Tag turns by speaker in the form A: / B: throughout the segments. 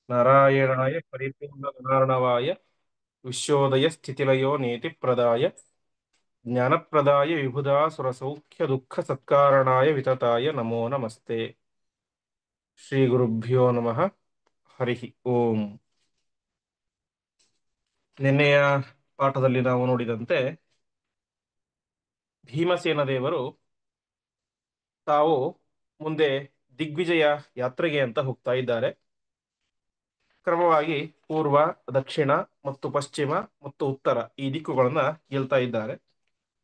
A: ನಾರಾಯಣಾಯ ಪರಿಪೂರ್ಣಗುಣಾರ್ಣವಾಯ ವಿಶ್ವೋದಯ ಸ್ಥಿತಿಲಯೋ ನೀತಿಪ್ರದಾಯ ಜ್ಞಾನಪ್ರದಾಯ ವಿಬುಧಾಸುರಸೌಖ್ಯ ದುಃಖ ಸತ್ಕಾರಣಾಯ ವಿತತಾಯ ನಮೋ ನಮಸ್ತೆ. ಶ್ರೀ ಗುರುಭ್ಯೋ ನಮಃ. ಹರಿ ಓಂ. ನಿನ್ನೆಯ ಪಾಠದಲ್ಲಿ ನಾವು ನೋಡಿದಂತೆ ಭೀಮಸೇನ ದೇವರು ತಾವು ಮುಂದೆ ದಿಗ್ವಿಜಯ ಯಾತ್ರೆಗೆ ಅಂತ ಹೋಗ್ತಾ ಇದ್ದಾರೆ. ಕ್ರಮವಾಗಿ ಪೂರ್ವ, ದಕ್ಷಿಣ ಮತ್ತು ಪಶ್ಚಿಮ ಮತ್ತು ಉತ್ತರ ಈ ದಿಕ್ಕುಗಳನ್ನ ಗೆಲ್ತಾ ಇದ್ದಾರೆ.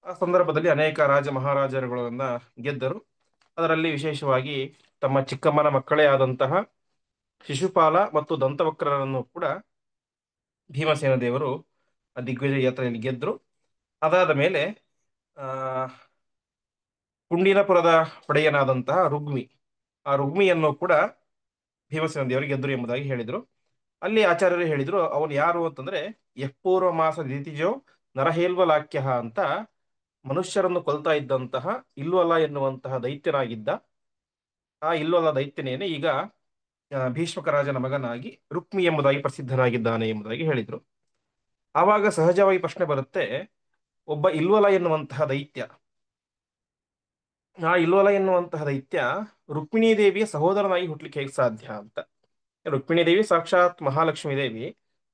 A: ಆ ಸಂದರ್ಭದಲ್ಲಿ ಅನೇಕ ರಾಜ ಮಹಾರಾಜರುಗಳನ್ನ ಗೆದ್ದರು. ಅದರಲ್ಲಿ ವಿಶೇಷವಾಗಿ ತಮ್ಮ ಚಿಕ್ಕಮ್ಮನ ಮಕ್ಕಳೇ ಆದಂತಹ ಶಿಶುಪಾಲ ಮತ್ತು ದಂತವಕ್ರರನ್ನು ಕೂಡ ಭೀಮಸೇನ ದೇವರು ಆ ದಿಗ್ವಿಜಯ ಯಾತ್ರೆಯಲ್ಲಿ ಗೆದ್ದರು. ಅದಾದ ಮೇಲೆ ಆ ಕುಂಡಿನಪುರದ ಒಡೆಯನಾದಂತಹ ರುಗ್ಮಿ, ಆ ರುಗ್ಮಿಯನ್ನು ಕೂಡ ಭೀಮಸೇನ ದೇವರು ಗೆದ್ದರು ಎಂಬುದಾಗಿ ಹೇಳಿದರು. ಅಲ್ಲಿ ಆಚಾರ್ಯರು ಹೇಳಿದ್ರು, ಅವನು ಯಾರು ಅಂತಂದ್ರೆ ಯಃಪೂರ್ವ ಮಾಸ ದಿತಿಜೋ ನರಹೇಲ್ವಲಾಕ್ಯ ಅಂತ ಮನುಷ್ಯರನ್ನು ಕೊಲ್ತಾ ಇದ್ದಂತಹ ಇಲ್ವಲ ಎನ್ನುವಂತಹ ದೈತ್ಯನಾಗಿದ್ದ. ಆ ಇಲ್ವಲ ದೈತ್ಯನೇನೆ ಈಗ ಭೀಷ್ಮಕ ರಾಜನ ಮಗನಾಗಿ ರುಕ್ಮಿ ಎಂಬುದಾಗಿ ಪ್ರಸಿದ್ಧನಾಗಿದ್ದಾನೆ ಎಂಬುದಾಗಿ ಹೇಳಿದ್ರು. ಆವಾಗ ಸಹಜವಾಗಿ ಪ್ರಶ್ನೆ ಬರುತ್ತೆ, ಒಬ್ಬ ಇಲ್ವಲ ಎನ್ನುವಂತಹ ದೈತ್ಯ, ಆ ಇಲ್ವಲ ಎನ್ನುವಂತಹ ದೈತ್ಯ ರುಕ್ಮಿಣೀ ದೇವಿಯ ಸಹೋದರನಾಗಿ ಹುಟ್ಲಿಕ್ಕೆ ಹೇಗೆ ಸಾಧ್ಯ ಅಂತ. ರುಕ್ಮಿಣೀ ದೇವಿ ಸಾಕ್ಷಾತ್ ಮಹಾಲಕ್ಷ್ಮೀ ದೇವಿ,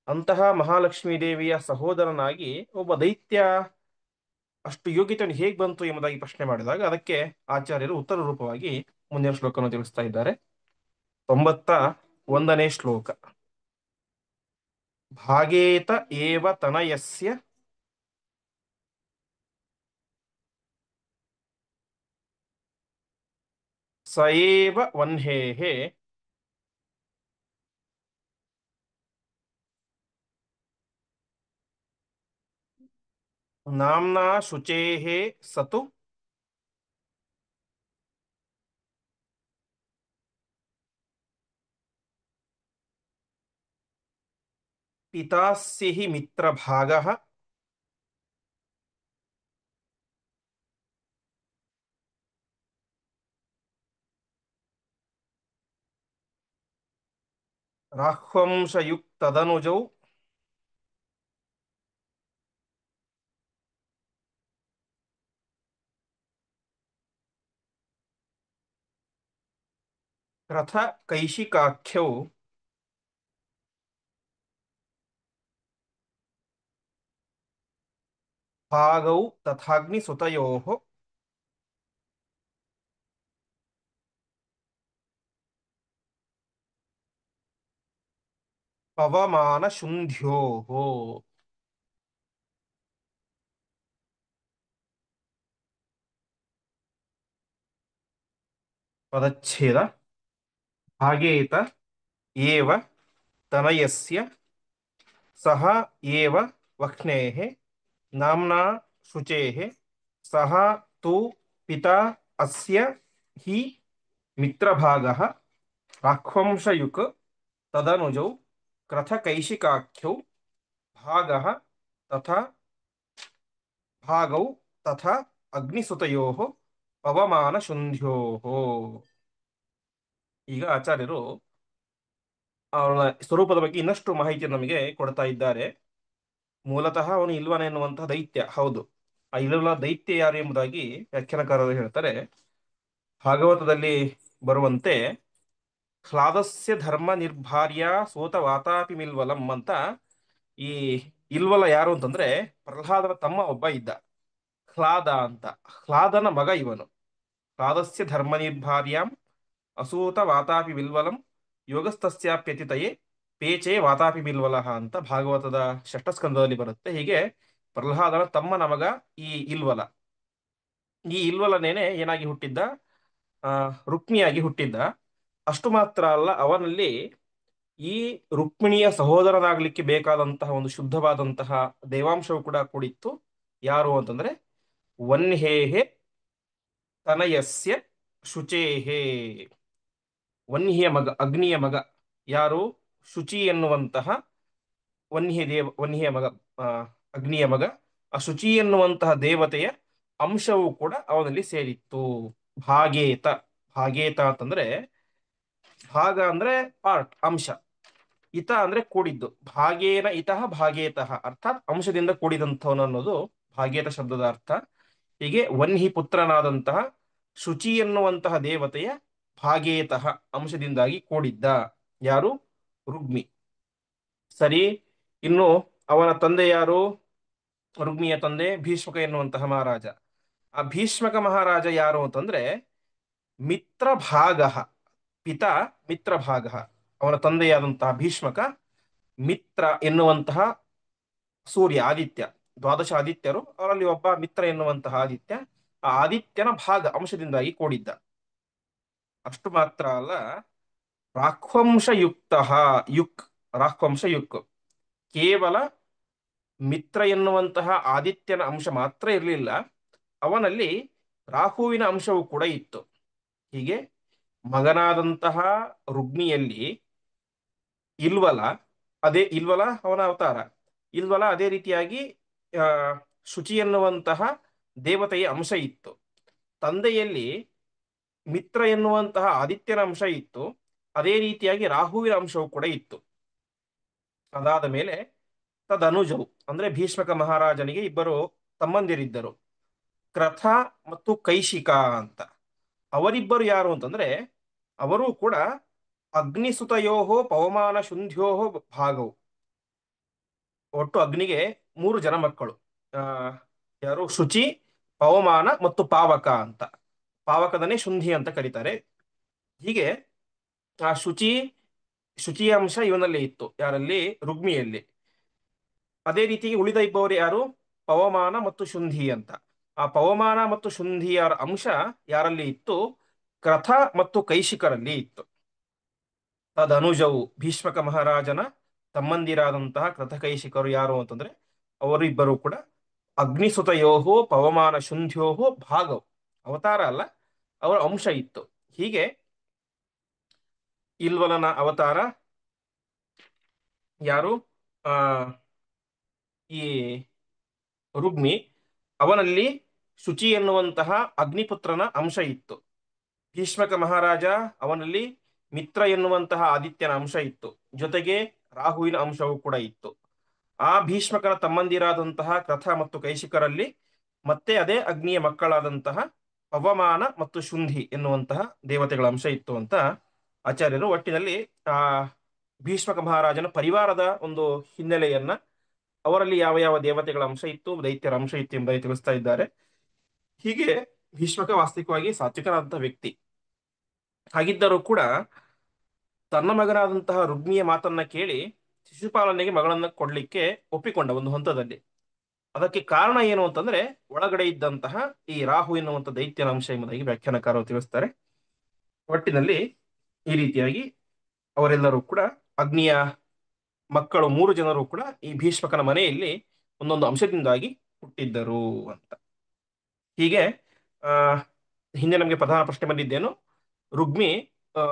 A: ಅಂತಹ ಮಹಾಲಕ್ಷ್ಮೀ ದೇವಿಯ ಸಹೋದರನಾಗಿ ಒಬ್ಬ ದೈತ್ಯ ಅಷ್ಟು ಯೋಗ್ಯತೆ ಹೇಗೆ ಬಂತು ಎಂಬುದಾಗಿ ಪ್ರಶ್ನೆ ಮಾಡಿದಾಗ ಅದಕ್ಕೆ ಆಚಾರ್ಯರು ಉತ್ತರ ರೂಪವಾಗಿ ಮುಂದಿನ ಶ್ಲೋಕವನ್ನು ತಿಳಿಸ್ತಾ ಇದ್ದಾರೆ. 91ನೇ ಶ್ಲೋಕ. ಭಾಗೇತ ಏವ ತನಯಸ್ಯ ಸ ಏವ ವನ್ಹೇಃ ನಾಮ್ನಾ ಶುಚೇಃ ಸತು ಪಿತಾಸ್ಯಹಿ ಮಿತ್ರಭಾಗಃ ರಾಹ್ವಂಶಯುಕ್ತದನುಜೌ ರಥ ಕೈಶಿಕಾಖ್ಯೌ ಭಾಗೌ ತಥಾಗ್ನಿಸುತಯೋಃ ಪವಮಾನಶುಂಧ್ಯೋಃ. ಪದಚ್ಛೇದ. ಭಾಗೇತ ಏವ ತನಯಸ್ಯ ಸಹ ಏವ ವಕ್ಷ್ಣೇಃ ನಾಮ್ನಾ ಶುಚೇಃ ಸಹ ತು ಪಿತಾ ಅಸ್ಯ ಹಿ ಮಿತ್ರಭಾಗಃ ರಾಹ್ವಂಶಯುಕ್ ತದನುಜೌ ಕೃಥಕೈಶಿಕಾಖ್ಯೌ ಭಾಗಃ ತಥಾ ಭಾಗೌ ತಥಾ ಅಗ್ನಿಸುತಯೋಃ ಪವಮಾನಶುಂಧ್ಯೋಃ. ಈಗ ಆಚಾರ್ಯರು ಅವನ ಸ್ವರೂಪದ ಬಗ್ಗೆ ಇನ್ನಷ್ಟು ಮಾಹಿತಿ ನಮಗೆ ಕೊಡ್ತಾ ಇದ್ದಾರೆ. ಮೂಲತಃ ಅವನು ಇಲ್ವನ ಎನ್ನುವಂತಹ ದೈತ್ಯ, ಹೌದು. ಆ ಇಲ್ವನ ದೈತ್ಯ ಯಾರು ಎಂಬುದಾಗಿ ವ್ಯಾಖ್ಯಾನಕಾರರು ಹೇಳ್ತಾರೆ. ಭಾಗವತದಲ್ಲಿ ಬರುವಂತೆ ಹ್ಲಾದಸ್ಯ ಧರ್ಮ ನಿರ್ಭಾರ್ಯ ಸೋತ ವಾತಾಪಿ ಮಿಲ್ವಲಂ ಅಂತ, ಈ ಇಲ್ವಲ ಯಾರು ಅಂತಂದ್ರೆ ಪ್ರಹ್ಲಾದನ ತಮ್ಮ ಒಬ್ಬ ಇದ್ದ, ಹ್ಲಾದ ಅಂತ. ಹ್ಲಾದನ ಮಗ ಇವನು. ಹ್ಲಾದಸ್ಯ ಧರ್ಮ ನಿರ್ಭಾರ್ಯಾಂ ಅಸೂತ ವಾತಾಪಿ ಬಿಲ್ವಲಂ ಯೋಗಸ್ತಸ್ಯಾಪ್ಯತಿತಯೇ ಪೇಚೆ ವಾತಾಪಿ ಬಿಲ್ವಲಹ ಅಂತ ಭಾಗವತದ ಷಷ್ಠಸ್ಕಂದದಲ್ಲಿ ಬರುತ್ತೆ. ಹೀಗೆ ಪ್ರಹ್ಲಾದನ ತಮ್ಮನ ಮಗ ಈ ಇಲ್ವಲ. ಈ ಇಲ್ವಲನೇನೆ ಏನಾಗಿ ಹುಟ್ಟಿದ್ದ, ರುಕ್ಮಿಯಾಗಿ ಹುಟ್ಟಿದ್ದ. ಅಷ್ಟು ಮಾತ್ರ ಅಲ್ಲ, ಅವನಲ್ಲಿ ಈ ರುಕ್ಮಿಣಿಯ ಸಹೋದರನಾಗಲಿಕ್ಕೆ ಬೇಕಾದಂತಹ ಒಂದು ಶುದ್ಧವಾದಂತಹ ದೇವಾಂಶವು ಕೂಡ ಕೂಡಿತ್ತು. ಯಾರು ಅಂತಂದ್ರೆ ವನ್ಹೇಹೆ ತನಯಸ್ಯ ಶುಚೇಹೇ, ವನ್ಹಿಯ ಮಗ, ಅಗ್ನಿಯ ಮಗ. ಯಾರು? ಶುಚಿ ಎನ್ನುವಂತಹ ವನ್ಹಿಯ ಮಗ, ಆ, ಅಗ್ನಿಯ ಮಗ. ಆ ಶುಚಿ ಎನ್ನುವಂತಹ ದೇವತೆಯ ಅಂಶವು ಕೂಡ ಅವನಲ್ಲಿ ಸೇರಿತ್ತು. ಭಾಗೇತ. ಭಾಗೇತ ಅಂತಂದ್ರೆ ಭಾಗ ಅಂದ್ರೆ ಪಾರ್ಟ್, ಅಂಶ. ಇತ ಅಂದ್ರೆ ಕೂಡಿದ್ದು, ಭಾಗೇನ ಇತಃ ಭಾಗೇತಃ ಅರ್ಥಾತ್ ಅಂಶದಿಂದ ಕೂಡಿದಂಥವನು ಅನ್ನೋದು ಭಾಗೇತ ಶಬ್ದದ ಅರ್ಥ. ಹೀಗೆ ವನ್ಹಿ ಪುತ್ರನಾದಂತಹ ಶುಚಿ ಎನ್ನುವಂತಹ ದೇವತೆಯ ಭಾಗೇತಃ ಅಂಶದಿಂದಾಗಿ ಕೂಡಿದ್ದ. ಯಾರು? ರುಗ್ಮಿ. ಸರಿ. ಇನ್ನು ಅವನ ತಂದೆ ಯಾರು? ರುಗ್ಮಿಯ ತಂದೆ ಭೀಷ್ಮಕ ಎನ್ನುವಂತಹ ಮಹಾರಾಜ. ಆ ಭೀಷ್ಮಕ ಮಹಾರಾಜ ಯಾರು ಅಂತಂದ್ರೆ ಮಿತ್ರಭಾಗ. ಪಿತಾ ಮಿತ್ರಭಾಗ. ಅವನ ತಂದೆಯಾದಂತಹ ಭೀಷ್ಮಕ ಮಿತ್ರ ಎನ್ನುವಂತಹ ಸೂರ್ಯ ಆದಿತ್ಯ, ದ್ವಾದಶ ಆದಿತ್ಯರು, ಅವರಲ್ಲಿ ಒಬ್ಬ ಮಿತ್ರ ಎನ್ನುವಂತಹ ಆದಿತ್ಯ. ಆ ಆದಿತ್ಯನ ಭಾಗ ಅಂಶದಿಂದಾಗಿ ಕೂಡಿದ್ದ. ಅಷ್ಟು ಮಾತ್ರ ಅಲ್ಲ, ರಾಘವಂಶಯುಕ್ತ. ಯುಕ್, ರಾಘವಂಶಯುಕ್. ಕೇವಲ ಮಿತ್ರ ಎನ್ನುವಂತಹ ಆದಿತ್ಯನ ಅಂಶ ಮಾತ್ರ ಇರಲಿಲ್ಲ, ಅವನಲ್ಲಿ ರಾಹುವಿನ ಅಂಶವೂ ಕೂಡ ಇತ್ತು. ಹೀಗೆ ಮಗನಾದಂತಹ ರುಗ್ಮಿಯಲ್ಲಿ ಇಲ್ವಲ, ಅದೇ ಇಲ್ವಲ ಅವನ ಅವತಾರ. ಇಲ್ವಲ ಅದೇ ರೀತಿಯಾಗಿ ಆ, ಶುಚಿ ಎನ್ನುವಂತಹ ದೇವತೆಯ ಅಂಶ ಇತ್ತು. ತಂದೆಯಲ್ಲಿ ಮಿತ್ರ ಎನ್ನುವಂತಹ ಆದಿತ್ಯನ ಅಂಶ ಇತ್ತು, ಅದೇ ರೀತಿಯಾಗಿ ರಾಹುವಿನ ಅಂಶವೂ ಕೂಡ ಇತ್ತು. ಅದಾದ ಮೇಲೆ ತದನುಜವು ಅಂದ್ರೆ ಭೀಷ್ಮಕ ಮಹಾರಾಜನಿಗೆ ಇಬ್ಬರು ತಮ್ಮಂದಿರಿದ್ದರು, ಕ್ರಥ ಮತ್ತು ಕೈಶಿಕ ಅಂತ. ಅವರಿಬ್ಬರು ಯಾರು ಅಂತಂದ್ರೆ ಅವರೂ ಕೂಡ ಅಗ್ನಿಸುತಯೋಹೋ ಪವಮಾನ ಶುಂಧ್ಯೋಹೋ ಭಾಗವು. ಒಟ್ಟು ಅಗ್ನಿಗೆ ಮೂರು ಜನ ಮಕ್ಕಳು. ಆ ಯಾರು? ಶುಚಿ, ಪವಮಾನ ಮತ್ತು ಪಾವಕ ಅಂತ. ಪಾವಕದನ್ನೇ ಶುಂಧಿ ಅಂತ ಕರೀತಾರೆ. ಹೀಗೆ ಆ ಶುಚಿಯ ಅಂಶ ಇವನಲ್ಲಿ ಇತ್ತು, ಯಾರಲ್ಲಿ? ರುಗ್ಮಿಯಲ್ಲಿ. ಅದೇ ರೀತಿ ಉಳಿದ ಇಬ್ಬವರು ಯಾರು? ಪವಮಾನ ಮತ್ತು ಶುಂಧಿ ಅಂತ. ಆ ಪವಮಾನ ಮತ್ತು ಶುಂಧಿಯರ ಅಂಶ ಯಾರಲ್ಲಿ ಇತ್ತು? ಕ್ರಥ ಮತ್ತು ಕೈಶಿಕರಲ್ಲಿ ಇತ್ತು. ತದನುಜವು ಭೀಷ್ಮಕ ಮಹಾರಾಜನ ತಮ್ಮಂದಿರಾದಂತಹ ಕೃತಕೈಶಿಕರು ಯಾರು ಅಂತಂದ್ರೆ ಅವರಿಬ್ಬರು ಕೂಡ ಅಗ್ನಿಸುತಯೋಹೋ ಪವಮಾನ ಶುಂಧ್ಯೋಹೋ ಭಾಗವು. ಅವತಾರ ಅಲ್ಲ, ಅವರ ಅಂಶ ಇತ್ತು. ಹೀಗೆ ಇಲ್ವಲನ ಅವತಾರ ಯಾರು? ಆ ಈ ರುಗ್ಮಿ. ಅವನಲ್ಲಿ ಶುಚಿ ಎನ್ನುವಂತಹ ಅಗ್ನಿಪುತ್ರನ ಅಂಶ ಇತ್ತು. ಭೀಷ್ಮಕ ಮಹಾರಾಜ ಅವನಲ್ಲಿ ಮಿತ್ರ ಎನ್ನುವಂತಹ ಆದಿತ್ಯನ ಅಂಶ ಇತ್ತು, ಜೊತೆಗೆ ರಾಹುವಿನ ಅಂಶವೂ ಕೂಡ ಇತ್ತು. ಆ ಭೀಷ್ಮಕನ ತಮ್ಮಂದಿರಾದಂತಹ ಕಥ ಮತ್ತು ಕೈಶಿಕರಲ್ಲಿ ಮತ್ತೆ ಅದೇ ಅಗ್ನಿಯ ಮಕ್ಕಳಾದಂತಹ ಪವಮಾನ ಮತ್ತು ಶುಂಧಿ ಎನ್ನುವಂತಹ ದೇವತೆಗಳ ಅಂಶ ಇತ್ತು ಅಂತ ಆಚಾರ್ಯರು ಒಟ್ಟಿನಲ್ಲಿ ಆ ಭೀಷ್ಮಕ ಮಹಾರಾಜನ ಪರಿವಾರದ ಒಂದು ಹಿನ್ನೆಲೆಯನ್ನ, ಅವರಲ್ಲಿ ಯಾವ ಯಾವ ದೇವತೆಗಳ ಅಂಶ ಇತ್ತು, ದೈತ್ಯರ ಅಂಶ ಇತ್ತು ಎಂಬುದಾಗಿ ತಿಳಿಸ್ತಾ ಇದ್ದಾರೆ. ಹೀಗೆ ಭೀಷ್ಮಕ ವಾಸ್ತವಿಕವಾಗಿ ಸಾತ್ವಿಕನಾದಂತಹ ವ್ಯಕ್ತಿ. ಹಾಗಿದ್ದರೂ ಕೂಡ ತನ್ನ ಮಗನಾದಂತಹ ರುಗ್ಮಿಯ ಮಾತನ್ನ ಕೇಳಿ ಶಿಶುಪಾಲನೆಗೆ ಮಗಳನ್ನ ಕೊಡ್ಲಿಕ್ಕೆ ಒಪ್ಪಿಕೊಂಡ ಒಂದು ಹಂತದಲ್ಲಿ. ಅದಕ್ಕೆ ಕಾರಣ ಏನು ಅಂತಂದ್ರೆ ಒಳಗಡೆ ಇದ್ದಂತಹ ಈ ರಾಹು ಎನ್ನುವಂತ ದೈತ್ಯನ ಅಂಶ ಎಂಬುದಾಗಿ ವ್ಯಾಖ್ಯಾನಕಾರರು ತಿಳಿಸ್ತಾರೆ. ಒಟ್ಟಿನಲ್ಲಿ ಈ ರೀತಿಯಾಗಿ ಅವರೆಲ್ಲರೂ ಕೂಡ ಅಗ್ನಿಯ ಮಕ್ಕಳು ಮೂರು ಜನರು ಕೂಡ ಈ ಭೀಷ್ಮಕನ ಮನೆಯಲ್ಲಿ ಒಂದೊಂದು ಅಂಶದಿಂದಾಗಿ ಹುಟ್ಟಿದ್ದರು ಅಂತ. ಹೀಗೆ ಆ ಹಿಂದೆ ನಮಗೆ ಪ್ರಧಾನ ಪ್ರಶ್ನೆ ಬಂದಿದ್ದೇನು? ರುಗ್ಮಿ ಆ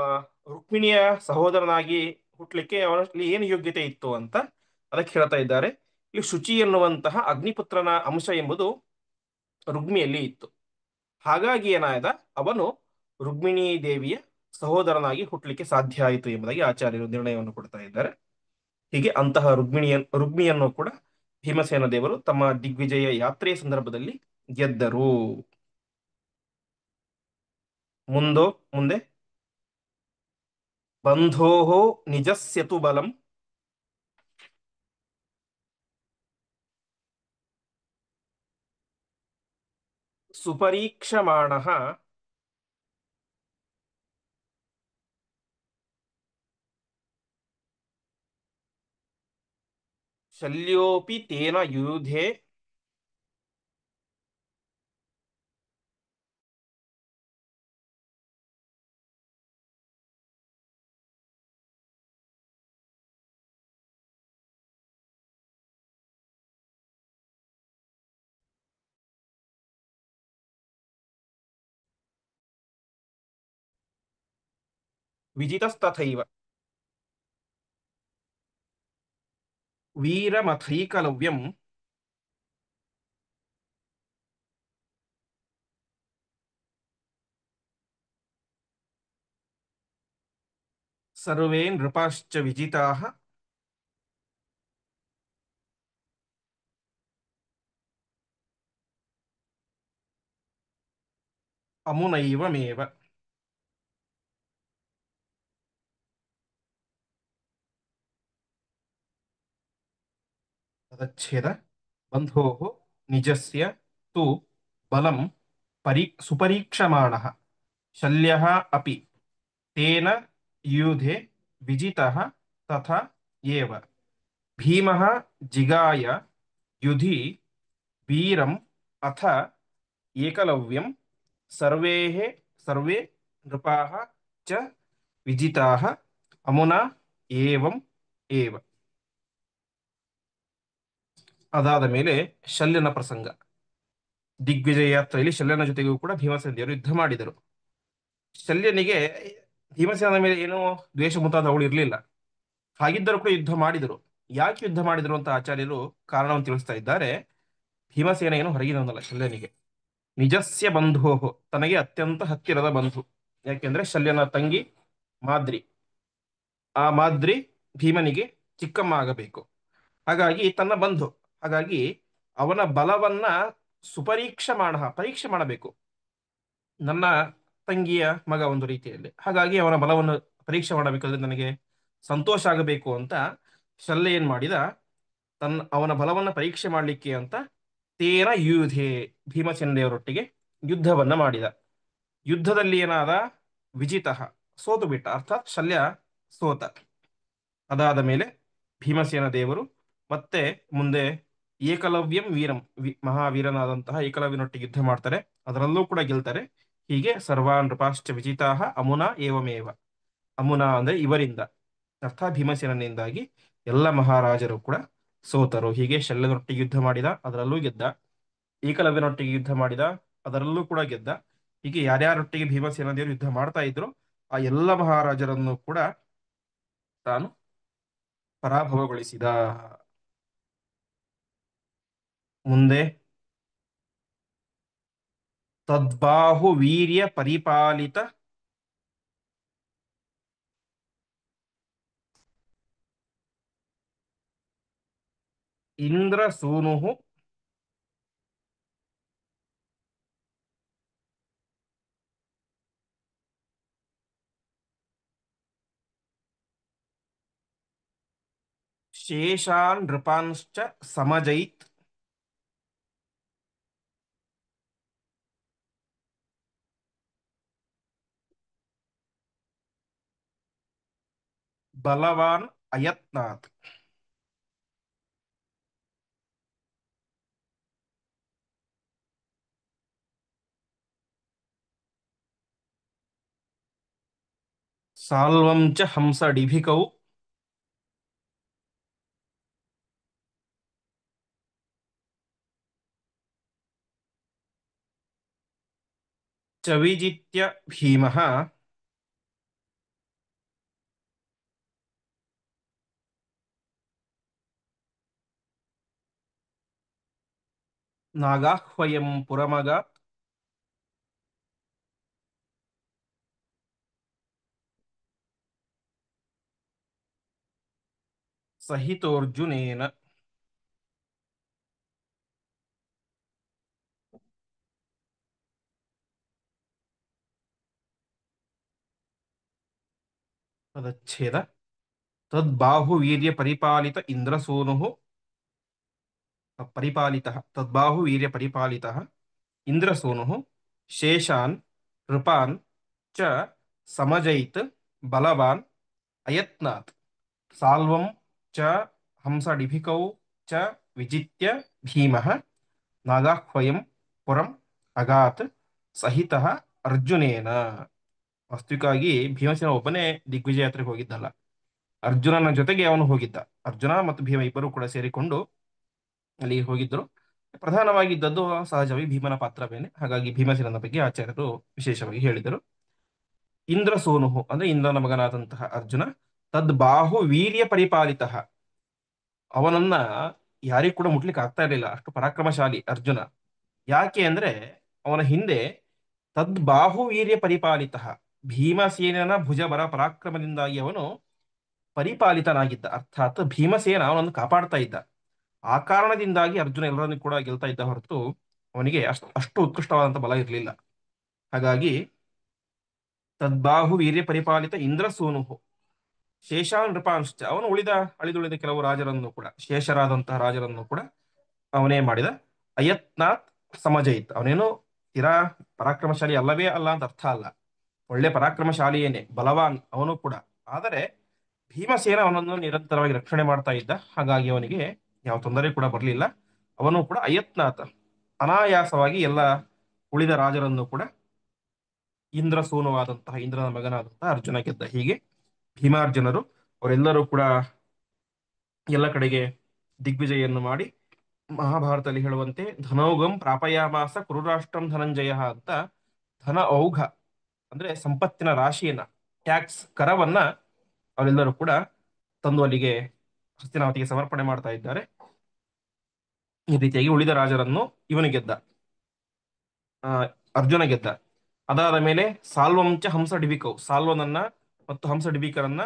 A: ರುಕ್ಮಿಣಿಯ ಸಹೋದರನಾಗಿ ಹುಟ್ಟಲಿಕ್ಕೆ ಅವನಲ್ಲಿ ಏನು ಯೋಗ್ಯತೆ ಇತ್ತು ಅಂತ ಅದಕ್ಕೆ ಹೇಳ್ತಾ ಇದ್ದಾರೆ. ಇಲ್ಲಿ ಶುಚಿ ಎನ್ನುವಂತಹ ಅಗ್ನಿಪುತ್ರನ ಅಂಶ ಎಂಬುದು ರುಗ್ಮಿಯಲ್ಲಿ ಇತ್ತು. ಹಾಗಾಗಿ ಏನಾದ, ಅವನು ರುಗ್ಮಿಣಿ ದೇವಿಯ ಸಹೋದರನಾಗಿ ಹುಟ್ಟಲಿಕ್ಕೆ ಸಾಧ್ಯ ಆಯಿತು ಎಂಬುದಾಗಿ ಆಚಾರ್ಯರು ನಿರ್ಣಯವನ್ನು ಕೊಡ್ತಾ ಇದ್ದಾರೆ. ಹೀಗೆ ಅಂತಹ ರುಗ್ಮಿಯನ್ನು ಕೂಡ ಭೀಮಸೇನ ದೇವರು ತಮ್ಮ ದಿಗ್ವಿಜಯ ಯಾತ್ರೆಯ ಸಂದರ್ಭದಲ್ಲಿ ಗೆದ್ದರು. ಮುಂದೆ ಬಂಧೋ ನಿಜಸ್ಯತು ಬಲಂ ಸುಪರೀಕ್ಷಮಾಣ ಶಲ್ಯೋಪಿ ತೇನ ಯುಧೆ ವಿಜಿತಸ್ತಥೈವ ವೀರಮಥೈಕಲವ್ಯಂ ಸರ್ವೇ ನೃಪಾಶ್ಚ ವಿಜಿತಾಃ ಅಮುನೈವಮೇವ. ತದಚ್ಛೇದ ಬಂಧೋಃ ನಿಜಸ್ಯ ತು ಬಲಂ ಸುಪರೀಕ್ಷಮಾಣಃ ಶಲ್ಯಃ ಅಪಿ ತೇನ ಯೂಧೆ ವಿಜಿತಃ ತಥಾ ಏವ ಭೀಮಃ ಜಿಗಾಯ ಯುಧಿ ವೀರಂ ಅಥ ಏಕಲವ್ಯಂ ಸರ್ವೇ ನೃಪಾಃ ಚ ವಿಜಿತಾಃ ಅಮುನಾ ಏವಂ ಏವ. ಅದಾದ ಮೇಲೆ ಶಲ್ಯನ ಪ್ರಸಂಗ. ದಿಗ್ವಿಜಯ ಯಾತ್ರೆಯಲ್ಲಿ ಶಲ್ಯನ ಜೊತೆಗೂ ಕೂಡ ಭೀಮಸೇನರು ಯುದ್ಧ ಮಾಡಿದರು. ಶಲ್ಯನಿಗೆ ಭೀಮಸೇನ ಮೇಲೆ ಏನೋ ದ್ವೇಷ ಮುಂತಾದವುಗಳು ಇರಲಿಲ್ಲ. ಹಾಗಿದ್ದರೂ ಕೂಡ ಯುದ್ಧ ಮಾಡಿದರು. ಯಾಕೆ ಯುದ್ಧ ಮಾಡಿದರು ಅಂತ ಆಚಾರ್ಯರು ಕಾರಣವನ್ನು ತಿಳಿಸ್ತಾ ಇದ್ದಾರೆ. ಭೀಮಸೇನ ಏನು ಹೊರಗಿನವನಲ್ಲ ಶಲ್ಯನಿಗೆ. ನಿಜಸ್ಯ ಬಂಧೋಹೋ, ತನಗೆ ಅತ್ಯಂತ ಹತ್ತಿರದ ಬಂಧು. ಯಾಕೆಂದ್ರೆ ಶಲ್ಯನ ತಂಗಿ ಮಾದ್ರಿ. ಆ ಮಾದ್ರಿ ಭೀಮನಿಗೆ ಚಿಕ್ಕಮ್ಮ ಆಗಬೇಕು. ಹಾಗಾಗಿ ತನ್ನ ಬಂಧು. ಹಾಗಾಗಿ ಅವನ ಬಲವನ್ನ ಪರೀಕ್ಷೆ ಮಾಡಬೇಕು. ನನ್ನ ತಂಗಿಯ ಮಗ ಒಂದು ರೀತಿಯಲ್ಲಿ. ಹಾಗಾಗಿ ಅವನ ಬಲವನ್ನು ಪರೀಕ್ಷೆ ಮಾಡಬೇಕಾದ್ರೆ ನನಗೆ ಸಂತೋಷ ಆಗಬೇಕು ಅಂತ ಶಲ್ಯ ಏನ್ ಮಾಡಿದ, ಅವನ ಬಲವನ್ನ ಪರೀಕ್ಷೆ ಮಾಡಲಿಕ್ಕೆ ಅಂತ ತೇನ ಯೂಧೆ, ಭೀಮಸೇನ ದೇವರೊಟ್ಟಿಗೆ ಯುದ್ಧವನ್ನ ಮಾಡಿದ. ಯುದ್ಧದಲ್ಲಿ ಏನಾದ, ವಿಜಿತ, ಸೋತು ಬಿಟ್ಟ, ಅರ್ಥಾತ್ ಶಲ್ಯ ಸೋತ. ಅದಾದ ಮೇಲೆ ಭೀಮಸೇನ ದೇವರು ಮತ್ತೆ ಮುಂದೆ ಏಕಲವ್ಯಂ ವೀರಂ, ಮಹಾವೀರನಾದಂತಹ ಏಕಲವ್ಯನೊಟ್ಟಿಗೆ ಯುದ್ಧ ಮಾಡ್ತಾರೆ. ಅದರಲ್ಲೂ ಕೂಡ ಗೆಲ್ತಾರೆ. ಹೀಗೆ ಸರ್ವಾನ್ ನೃಪಾಶ್ಚ ವಿಜಿತಾಹ ಅಮುನಾ ಏವಮೇವ. ಅಮುನಾ ಅಂದ್ರೆ ಇವರಿಂದ, ಅರ್ಥಾತ್ ಭೀಮಸೇನಿಂದಾಗಿ ಎಲ್ಲ ಮಹಾರಾಜರು ಕೂಡ ಸೋತರು. ಹೀಗೆ ಶಲ್ಯನೊಟ್ಟಿಗೆ ಯುದ್ಧ ಮಾಡಿದ, ಅದರಲ್ಲೂ ಗೆದ್ದ. ಏಕಲವ್ಯನೊಟ್ಟಿಗೆ ಯುದ್ಧ ಮಾಡಿದ, ಅದರಲ್ಲೂ ಕೂಡ ಗೆದ್ದ. ಹೀಗೆ ಯಾರ್ಯಾರೊಟ್ಟಿಗೆ ಭೀಮಸೇನ ದೇವರು ಯುದ್ಧ ಮಾಡ್ತಾ ಇದ್ರು ಆ ಎಲ್ಲ ಮಹಾರಾಜರನ್ನು ಕೂಡ ತಾನು ಪರಾಭವಗೊಳಿಸಿದ. ಮುಂದೆ ತದ್ಬಾಹು ವೀರ್ಯ ಪರಿಪಾಲಿತ ಇಂದ್ರ ಸೂನು ಶೇಷಾನ್ ನೃಪಾಂಶ್ಚ ಸಮಜೈತ್ ಬಲವಾನ್ ಅಯತ್ನಾತ್. ಸಾಲ್ವಂ ಚ ಹಂಸಡಿಭಿಕೌ ಚ ವಿಜಿತ್ಯ ಭೀಮಃ ನಾಗಾಹ್ವಯಂ ಪುರಮಗಾತ್ ಸಹಿತೋರ್ಜುನೇನ. ಪದಚ್ಛೇದ ತದ್ಬಾಹುವೀರ್ಯ ಪರಿಪಾಲಿತ ಇಂದ್ರಸೂನುಃ ತದ್ಬಾಹುವೀರ್ಯ ಪರಿಪಾಲಿತಃ ಇಂದ್ರಸೂನುಃ ಶೇಷಾನ್ ನೃಪಾನ್ ಚ ಸಮಜೈತ್ ಬಲವಾನ್ ಅಯತ್ನಾತ್ ಸಾಲ್ವಂ ಚ ಹಂಸಡಿಭಿಕೌ ಚ ವಿಜಿತ್ಯ ಭೀಮಃ ನಾಗಾಹ್ವಯಂ ಪುರಂ ಅಗಾತ್ ಸಹಿತಃ ಅರ್ಜುನೇನ. ವಾಸ್ತವಿಕವಾಗಿ ಭೀಮಸೇನ ಒಬ್ಬನೇ ದಿಗ್ವಿಜಯ ಯಾತ್ರೆಗೆ ಹೋಗಿದ್ದಲ್ಲ, ಅರ್ಜುನನ ಜೊತೆಗೆ ಅವನು ಹೋಗಿದ್ದ. ಅರ್ಜುನ ಮತ್ತು ಭೀಮ ಇಬ್ಬರು ಕೂಡ ಸೇರಿಕೊಂಡು ಅಲ್ಲಿಗೆ ಹೋಗಿದ್ದರು. ಪ್ರಧಾನವಾಗಿದ್ದದ್ದು ಸಹಜವಾಗಿ ಭೀಮನ ಪಾತ್ರವೇನೆ. ಹಾಗಾಗಿ ಭೀಮಸೇನನ ಬಗ್ಗೆ ಆಚಾರ್ಯರು ವಿಶೇಷವಾಗಿ ಹೇಳಿದರು. ಇಂದ್ರ ಸೋನುಹು ಅಂದ್ರೆ ಇಂದ್ರನ ಮಗನಾದಂತಹ ಅರ್ಜುನ, ತದ್ಬಾಹು ವೀರ್ಯ ಪರಿಪಾಲಿತ, ಅವನನ್ನ ಯಾರಿಗೂ ಕೂಡ ಮುಟ್ಲಿಕ್ಕೆ ಆಗ್ತಾ ಇರಲಿಲ್ಲ, ಅಷ್ಟು ಪರಾಕ್ರಮಶಾಲಿ ಅರ್ಜುನ. ಯಾಕೆ ಅಂದ್ರೆ ಅವನ ಹಿಂದೆ ತದ್ಬಾಹು ವೀರ್ಯ ಪರಿಪಾಲಿತ, ಭೀಮಸೇನನ ಭುಜಬರ ಪರಾಕ್ರಮದಿಂದಾಗಿ ಅವನು ಪರಿಪಾಲಿತನಾಗಿದ್ದ. ಅರ್ಥಾತ್ ಭೀಮಸೇನ ಅವನನ್ನು ಕಾಪಾಡ್ತಾ ಇದ್ದ. ಆ ಕಾರಣದಿಂದಾಗಿ ಅರ್ಜುನ ಎಲ್ಲರನ್ನು ಕೂಡ ಗೆಲ್ತಾ ಇದ್ದ ಹೊರತು ಅವನಿಗೆ ಅಷ್ಟು ಉತ್ಕೃಷ್ಟವಾದಂಥ ಬಲ ಇರಲಿಲ್ಲ. ಹಾಗಾಗಿ ತದ್ಬಾಹು ವೀರ್ಯ ಪರಿಪಾಲಿತ ಇಂದ್ರಸೂನು ಶೇಷಾನ್ ನೃಪಾಂಶ್ಚ, ಅವನು ಅಳಿದುಳಿದ ಕೆಲವು ರಾಜರನ್ನು ಕೂಡ, ಶೇಷರಾದಂತಹ ರಾಜರನ್ನು ಕೂಡ ಅವನೇ ಮಾಡಿದ. ಅಯತ್ನಾತ್ ಸಮಜಯಿತ್, ಅವನೇನು ತೀರಾ ಪರಾಕ್ರಮಶಾಲಿ ಅಲ್ಲವೇ ಅಲ್ಲ ಅಂತ ಅರ್ಥ ಅಲ್ಲ, ಒಳ್ಳೆ ಪರಾಕ್ರಮಶಾಲಿಯೇನೆ, ಬಲವಾನ್ ಅವನು ಕೂಡ. ಆದರೆ ಭೀಮಸೇನ ಅವನನ್ನು ನಿರಂತರವಾಗಿ ರಕ್ಷಣೆ ಮಾಡ್ತಾ ಇದ್ದ, ಹಾಗಾಗಿ ಅವನಿಗೆ ಯಾವ ತೊಂದರೆ ಕೂಡ ಬರಲಿಲ್ಲ. ಅವನು ಕೂಡ ಅಯತ್ನಾತ್, ಅನಾಯಾಸವಾಗಿ ಎಲ್ಲ ಉಳಿದ ರಾಜರನ್ನು ಕೂಡ ಇಂದ್ರಸೂನುವಾದಂತಹ ಇಂದ್ರನ ಮಗನಾದಂತಹ ಅರ್ಜುನ ಗೆದ್ದ. ಹೀಗೆ ಭೀಮಾರ್ಜುನರು ಅವರೆಲ್ಲರೂ ಕೂಡ ಎಲ್ಲ ಕಡೆಗೆ ದಿಗ್ವಿಜಯನ್ನು ಮಾಡಿ, ಮಹಾಭಾರತದಲ್ಲಿ ಹೇಳುವಂತೆ ಧನೌಘಂ ಪ್ರಾಪಯಾಮಾಸ ಕುರುರಾಷ್ಟ್ರಂ ಧನಂಜಯ ಅಂತ, ಧನ ಔಘ ಅಂದ್ರೆ ಸಂಪತ್ತಿನ ರಾಶಿಯನ್ನ, ಟ್ಯಾಕ್ಸ್ ಕರವನ್ನ ಅವರೆಲ್ಲರೂ ಕೂಡ ತಂದು ಅಲ್ಲಿಗೆ ಹಸ್ತಿನಾವತಿಗೆ ಸಮರ್ಪಣೆ ಮಾಡ್ತಾ ಇದ್ದಾರೆ. ಈ ರೀತಿಯಾಗಿ ಉಳಿದ ರಾಜರನ್ನು ಇವನು ಗೆದ್ದ, ಆ, ಅರ್ಜುನ ಗೆದ್ದ. ಅದಾದ ಮೇಲೆ ಸಾಲ್ವಂಚ ಹಂಸ ಡಿಬಿಕೌ, ಸಾಲ್ವನನ್ನ ಮತ್ತು ಹಂಸ ಡಿಬಿಕರನ್ನ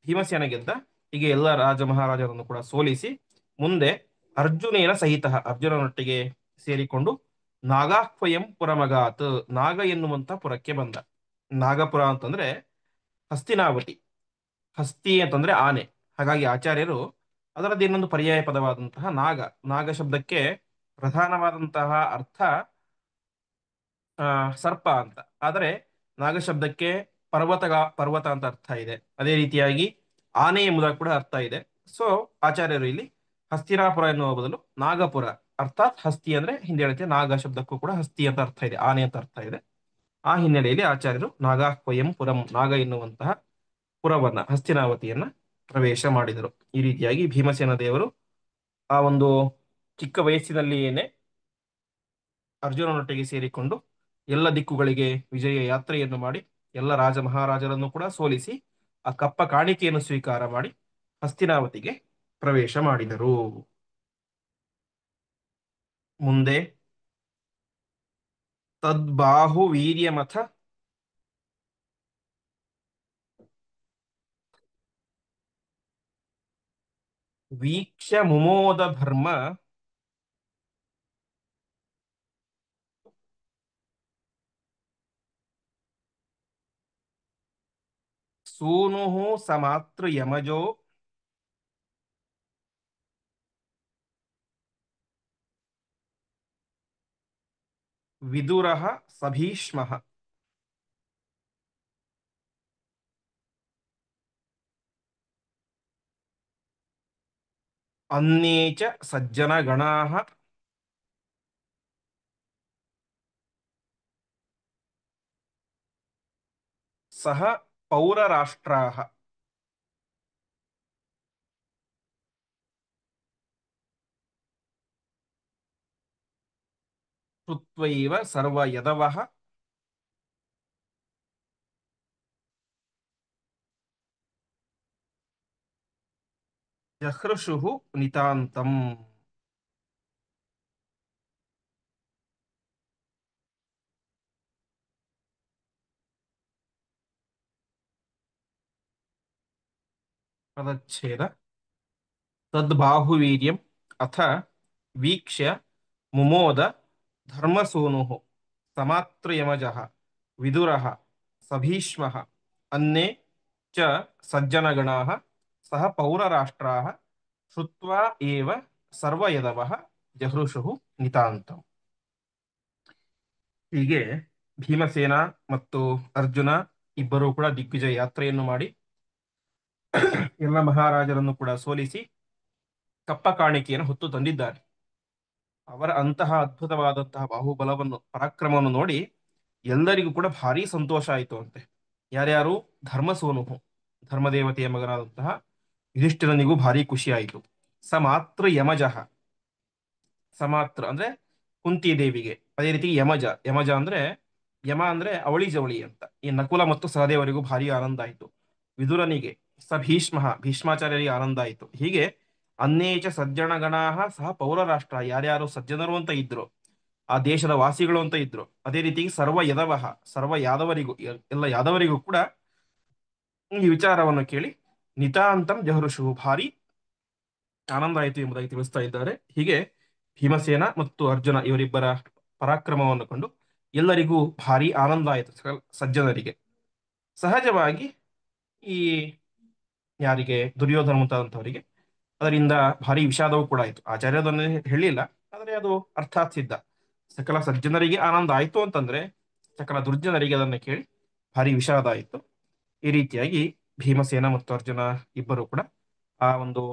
A: ಭೀಮಸೇನ ಗೆದ್ದ. ಹೀಗೆ ಎಲ್ಲ ರಾಜ ಮಹಾರಾಜರನ್ನು ಕೂಡ ಸೋಲಿಸಿ ಮುಂದೆ ಅರ್ಜುನೇನ ಸಹಿತ, ಅರ್ಜುನನೊಟ್ಟಿಗೆ ಸೇರಿಕೊಂಡು ನಾಗಾಹ್ವಯಂ ಪುರಮಗಾತ್, ನಾಗ ಎನ್ನುವಂತ ಪುರಕ್ಕೆ ಬಂದ. ನಾಗಪುರ ಅಂತಂದ್ರೆ ಹಸ್ತಿನಾವತಿ, ಹಸ್ತಿ ಅಂತಂದ್ರೆ ಆನೆ, ಹಾಗಾಗಿ ಆಚಾರ್ಯರು ಅದರದ್ದು ಇನ್ನೊಂದು ಪರ್ಯಾಯ ಪದವಾದಂತಹ ನಾಗ, ನಾಗ ಶಬ್ದಕ್ಕೆ ಪ್ರಧಾನವಾದಂತಹ ಅರ್ಥ ಸರ್ಪ ಅಂತ, ಆದರೆ ನಾಗ ಶಬ್ದಕ್ಕೆ ಪರ್ವತ ಅಂತ ಅರ್ಥ ಇದೆ. ಅದೇ ರೀತಿಯಾಗಿ ಆನೆ ಎಂಬುದಾಗಿ ಕೂಡ ಅರ್ಥ ಇದೆ. ಸೊ ಆಚಾರ್ಯರು ಇಲ್ಲಿ ಹಸ್ತಿನಾಪುರ ಎನ್ನುವ ಬದಲು ನಾಗಪುರ, ಅರ್ಥಾತ್ ಹಸ್ತಿ ಅಂದ್ರೆ ಹಿಂದೆ ಹೇಳುತ್ತೆ, ನಾಗ ಶಬ್ದಕ್ಕೂ ಕೂಡ ಹಸ್ತಿ ಅಂತ ಅರ್ಥ ಇದೆ, ಆನೆ ಅಂತ ಅರ್ಥ ಇದೆ. ಆ ಹಿನ್ನೆಲೆಯಲ್ಲಿ ಆಚಾರ್ಯರು ನಾಗಾಹ್ವಯಂ ಪುರಂ, ನಾಗ ಎನ್ನುವಂತಹ ಪುರವನ್ನ, ಹಸ್ತಿನಾವತಿಯನ್ನ ಪ್ರವೇಶ ಮಾಡಿದರು. ಈ ರೀತಿಯಾಗಿ ಭೀಮಸೇನ ದೇವರು ಆ ಒಂದು ಚಿಕ್ಕ ವಯಸ್ಸಿನಲ್ಲಿಯೇನೆ ಅರ್ಜುನನೊಟ್ಟಿಗೆ ಸೇರಿಕೊಂಡು ಎಲ್ಲ ದಿಕ್ಕುಗಳಿಗೆ ವಿಜಯ ಯಾತ್ರೆಯನ್ನು ಮಾಡಿ ಎಲ್ಲ ರಾಜ ಮಹಾರಾಜರನ್ನು ಕೂಡ ಸೋಲಿಸಿ ಆ ಕಪ್ಪ ಕಾಣಿಕೆಯನ್ನು ಸ್ವೀಕಾರ ಮಾಡಿ ಹಸ್ತಿನಾವತಿಗೆ ಪ್ರವೇಶ ಮಾಡಿದರು. ಮುಂದೆ ತದ್ಬಾಹು ವೀರ್ಯಮಥ ವೀಕ್ಷ್ಯ ಮುಮೋದ ಧರ್ಮ ಸೂನು ಸಮಾತೃ ಯಮಜೋ ವಿದುರಃ ಸಭೀಷ್ಮಃ. ಅನ್ಯೇ ಚ ಸಜ್ಜನಗಣಾಃ ಸಹ ಪೌರರಾಷ್ಟ್ರಾಃ. ಶ್ರುತ್ವೈವ ಸರ್ವ ಯದವಃ ಜಹೃಷುಃ ನಿತಾಂತಂ. ಪದಚ್ಛೇದ. ತದ್ಬಾಹುವೀರ್ಯಂ ಅಥ ವೀಕ್ಷ್ಯ ಮುಮೋದ ಧರ್ಮಸೂನುಃ ಸಮಾತ್ರಯಮಜಃ ವಿದುರಃ ಸಭೀಷ್ಮಃ ಅನ್ಯೇ ಚ ಸಜ್ಜನಗಣಾಃ ಸಹ ಪೌರರಾಷ್ಟ್ರಾಃ ಶ್ರುತ್ವಾ ಏವ ಸರ್ವಯದವಃ ಜಹೃಷುಃ ನಿತಾಂತಂ. ಹೀಗೆ ಭೀಮಸೇನ ಮತ್ತು ಅರ್ಜುನ ಇಬ್ಬರೂ ಕೂಡ ದಿಗ್ವಿಜಯ ಯಾತ್ರೆಯನ್ನು ಮಾಡಿ ಎಲ್ಲ ಮಹಾರಾಜರನ್ನು ಕೂಡ ಸೋಲಿಸಿ ಕಪ್ಪ ಕಾಣಿಕೆಯನ್ನು ಹೊತ್ತು ತಂದಿದ್ದಾರೆ. ಅವರ ಅಂತಹ ಅದ್ಭುತವಾದಂತಹ ಬಾಹುಬಲವನ್ನು, ಪರಾಕ್ರಮವನ್ನು ನೋಡಿ ಎಲ್ಲರಿಗೂ ಕೂಡ ಭಾರಿ ಸಂತೋಷ ಆಯಿತು ಅಂತೆ. ಯಾರ್ಯಾರು? ಧರ್ಮಸೂನುಹು, ಧರ್ಮದೇವತೆಯ ಮಗನಾದಂತಹ ಯುಧಿಷ್ಠಿರನಿಗೂ ಭಾರಿ ಖುಷಿ ಆಯಿತು. ಸ ಮಾತೃ ಯಮಜಃ, ಸಮಾತೃ ಅಂದ್ರೆ ಕುಂತಿ ದೇವಿಗೆ, ಅದೇ ರೀತಿ ಯಮಜ, ಯಮಜ ಅಂದ್ರೆ ಯಮ ಅಂದ್ರೆ ಅವಳಿ ಜವಳಿ ಅಂತ, ಈ ನಕುಲ ಮತ್ತು ಸಹದೇವರಿಗೂ ಭಾರಿ ಆನಂದ ಆಯಿತು. ವಿದುರನಿಗೆ, ಸ ಭೀಷ್ಮ, ಭೀಷ್ಮಾಚಾರ್ಯರಿಗೆ ಆನಂದ ಆಯಿತು. ಹೀಗೆ ಅನ್ಯೇಚ ಸಜ್ಜನಗಣಾಃ ಸಹ ಪೌರರಾಷ್ಟ್ರ, ಯಾರ್ಯಾರು ಸಜ್ಜನರು ಅಂತ ಇದ್ರು, ಆ ದೇಶದ ವಾಸಿಗಳು ಅಂತ ಇದ್ರು, ಅದೇ ರೀತಿ ಸರ್ವ ಯದವಃ, ಸರ್ವ ಯಾದವರಿಗೂ, ಎಲ್ಲ ಯಾದವರಿಗೂ ಕೂಡ ಈ ವಿಚಾರವನ್ನು ಕೇಳಿ ನಿತಾಂತಂ ಜಹೃಷು, ಭಾರಿ ಆನಂದ ಆಯಿತು ಎಂಬುದಾಗಿ ತಿಳಿಸ್ತಾ ಇದ್ದಾರೆ. ಹೀಗೆ ಭೀಮಸೇನ ಮತ್ತು ಅರ್ಜುನ ಇವರಿಬ್ಬರ ಪರಾಕ್ರಮವನ್ನು ಕಂಡು ಎಲ್ಲರಿಗೂ ಭಾರಿ ಆನಂದ ಆಯಿತು ಸಜ್ಜನರಿಗೆ. ಸಹಜವಾಗಿ ಈ ಯಾರಿಗೆ ದುರ್ಯೋಧನ ಮುಂತಾದಂಥವರಿಗೆ ಅದರಿಂದ ಭಾರಿ ವಿಷಾದವೂ ಕೂಡ ಆಯಿತು. ಆಚಾರ್ಯ ಅದನ್ನು ಹೇಳಿಲ್ಲ, ಆದರೆ ಅದು ಅರ್ಥಾತ್ ಸಿದ್ಧ. ಸಕಲ ಸಜ್ಜನರಿಗೆ ಆನಂದ ಆಯಿತು ಅಂತಂದ್ರೆ ಸಕಲ ದುರ್ಜನರಿಗೆ ಅದನ್ನು ಕೇಳಿ ಭಾರಿ ವಿಷಾದ ಆಯಿತು. ಈ ರೀತಿಯಾಗಿ ಭೀಮಸೇನ ಮತ್ತು ಅರ್ಜುನ ಇಬ್ಬರು ಕೂಡ ಆ ಒಂದು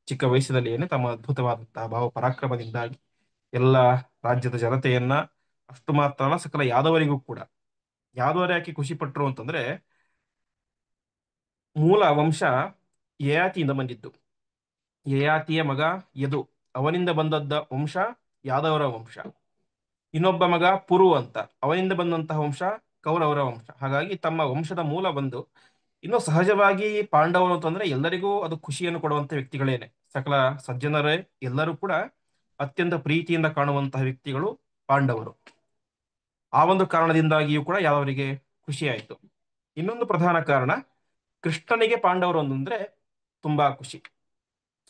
A: ಚಿಕ್ಕ ವಯಸ್ಸಿನಲ್ಲಿಯೇ ತಮ್ಮ ಅದ್ಭುತವಾದಂತಹ ಭಾವ ಪರಾಕ್ರಮದಿಂದಾಗಿ ಎಲ್ಲ ರಾಜ್ಯದ ಜನತೆಯನ್ನ, ಅಷ್ಟು ಮಾತ್ರ ಅಲ್ಲ ಸಕಲ ಯಾದವರಿಗೂ ಕೂಡ, ಯಾದವರು ಯಾಕೆ ಖುಷಿ ಪಟ್ರು ಅಂತಂದ್ರೆ ಮೂಲ ವಂಶ ಯಯಾತಿಯಿಂದ ಬಂದಿದ್ದು. ಯಯಾತಿಯ ಮಗ ಯದು, ಅವನಿಂದ ಬಂದದ್ದ ವಂಶ ಯಾದವರ ವಂಶ. ಇನ್ನೊಬ್ಬ ಮಗ ಪುರು ಅಂತ, ಅವನಿಂದ ಬಂದಂತಹ ವಂಶ ಕೌರವರ ವಂಶ. ಹಾಗಾಗಿ ತಮ್ಮ ವಂಶದ ಮೂಲ ಬಂದು ಇನ್ನು ಸಹಜವಾಗಿ ಪಾಂಡವರು ಅಂತಂದ್ರೆ ಎಲ್ಲರಿಗೂ ಅದು ಖುಷಿಯನ್ನು ಕೊಡುವಂತ ವ್ಯಕ್ತಿಗಳೇನೆ. ಸಕಲ ಸಜ್ಜನರೇ ಎಲ್ಲರೂ ಕೂಡ ಅತ್ಯಂತ ಪ್ರೀತಿಯಿಂದ ಕಾಣುವಂತಹ ವ್ಯಕ್ತಿಗಳು ಪಾಂಡವರು. ಆ ಒಂದು ಕಾರಣದಿಂದಾಗಿಯೂ ಕೂಡ ಯಾದವರಿಗೆ ಖುಷಿ ಆಯಿತು. ಇನ್ನೊಂದು ಪ್ರಧಾನ ಕಾರಣ, ಕೃಷ್ಣನಿಗೆ ಪಾಂಡವರು ಅಂತಂದ್ರೆ ತುಂಬಾ ಖುಷಿ,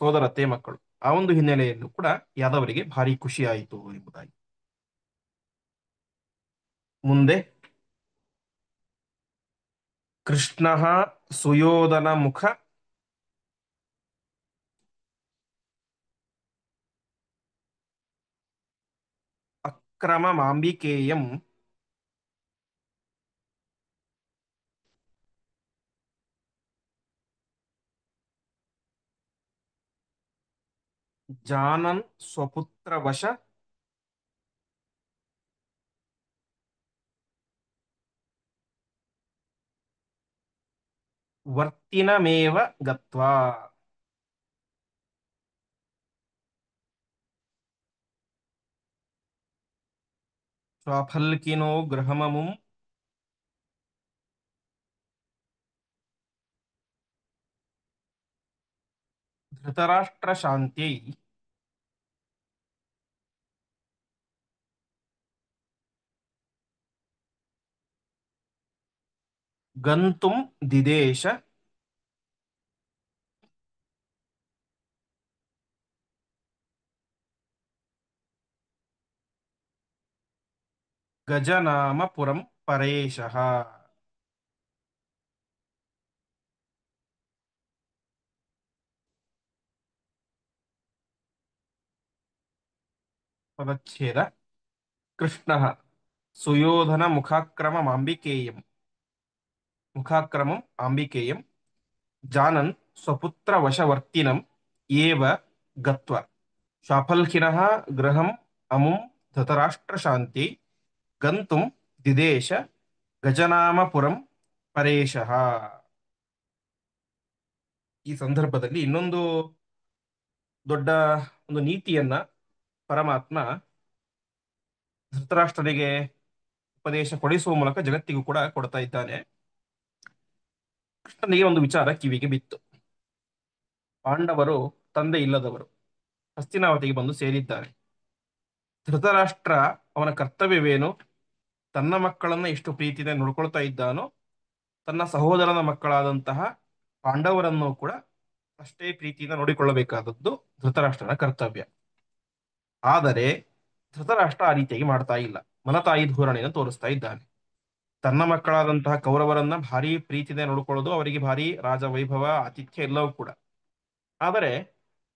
A: ಸೋದರತ್ತೆ ಮಕ್ಕಳು. ಆ ಒಂದು ಹಿನ್ನೆಲೆಯಲ್ಲೂ ಕೂಡ ಯಾದವರಿಗೆ ಭಾರಿ ಖುಷಿ ಆಯಿತು ಎಂಬುದಾಗಿ. ಮುಂದೆ ಕೃಷ್ಣ ಸುಯೋಧನ ಮುಖ ಅಕ್ರಮ ಮಾಂಬಿಕೇಯಂ ಜಾನನ್ ಸ್ವಪುತ್ರ ವಶ ವರ್ತಿನಮೇವ ಗತ್ವಾ. ಸ್ವಾಫಲ್ಕಿನೋ ಗೃಹಮಮುಂ ಧೃತರಾಷ್ಟ್ರ ಶಾಂತ್ಯೈ ಗಂತುಂ ದಿದೇಶ ಗಜನಾಮಪುರಂ ಪರೇಶಃ. ಪದಚ್ಛೇದ. ಕೃಷ್ಣ ಸುಯೋಧನ ಮುಖಾಕ್ರಮ ಮಾಂಬಿಕೇಯಂ, ಮುಖಾಕ್ರಮಂ ಆಂಬಿಕೇಯಂ ಜಾನನ್ ಸ್ವಪುತ್ರ ವಶವರ್ತಿನಂ ಏವ ಗತ್ವ ಶಾಫಲ್ಕಿನಃ ಗೃಹಂ ಅಮುಂ ಧೃತರಾಷ್ಟ್ರ ಶಾಂತಿ ಗಂತುಂ ದಿದೇಶ ಗಜನಾಮಪುರಂ ಪರೇಶಃ. ಈ ಸಂದರ್ಭದಲ್ಲಿ ಇನ್ನೊಂದು ದೊಡ್ಡ ಒಂದು ನೀತಿಯನ್ನ ಪರಮಾತ್ಮ ಧೃತರಾಷ್ಟ್ರನಿಗೆ ಉಪದೇಶ ಕೊಡಿಸುವ ಮೂಲಕ ಜಗತ್ತಿಗೂ ಕೂಡ ಕೊಡ್ತಾ ಇದ್ದಾನೆ. ಕೃಷ್ಣನಿಗೆ ಒಂದು ವಿಚಾರ ಕಿವಿಗೆ ಬಿತ್ತು. ಪಾಂಡವರು ತಂದೆ ಇಲ್ಲದವರು ಹಸ್ತಿನಾವತಿಗೆ ಬಂದು ಸೇರಿದ್ದಾರೆ. ಧೃತರಾಷ್ಟ್ರ ಅವನ ಕರ್ತವ್ಯವೇನು? ತನ್ನ ಮಕ್ಕಳನ್ನ ಎಷ್ಟು ಪ್ರೀತಿಯಿಂದ ನೋಡ್ಕೊಳ್ತಾ ಇದ್ದಾನೋ ತನ್ನ ಸಹೋದರನ ಮಕ್ಕಳಾದಂತಹ ಪಾಂಡವರನ್ನು ಕೂಡ ಅಷ್ಟೇ ಪ್ರೀತಿಯಿಂದ ನೋಡಿಕೊಳ್ಳಬೇಕಾದದ್ದು ಧೃತರಾಷ್ಟ್ರನ ಕರ್ತವ್ಯ. ಆದರೆ ಧೃತರಾಷ್ಟ್ರ ಆ ರೀತಿಯಾಗಿ ಮಾಡ್ತಾ ಇಲ್ಲ, ಮಲತಾಯಿ ಧೋರಣೆಯನ್ನು ತೋರಿಸ್ತಾ ಇದ್ದಾನೆ. ತನ್ನ ಮಕ್ಕಳಾದಂತಹ ಕೌರವರನ್ನ ಭಾರಿ ಪ್ರೀತಿಯಿಂದ ನೋಡಿಕೊಳ್ಳೋದು, ಅವರಿಗೆ ಭಾರಿ ರಾಜ ವೈಭವ ಆತಿಥ್ಯ ಎಲ್ಲವೂ ಕೂಡ. ಆದರೆ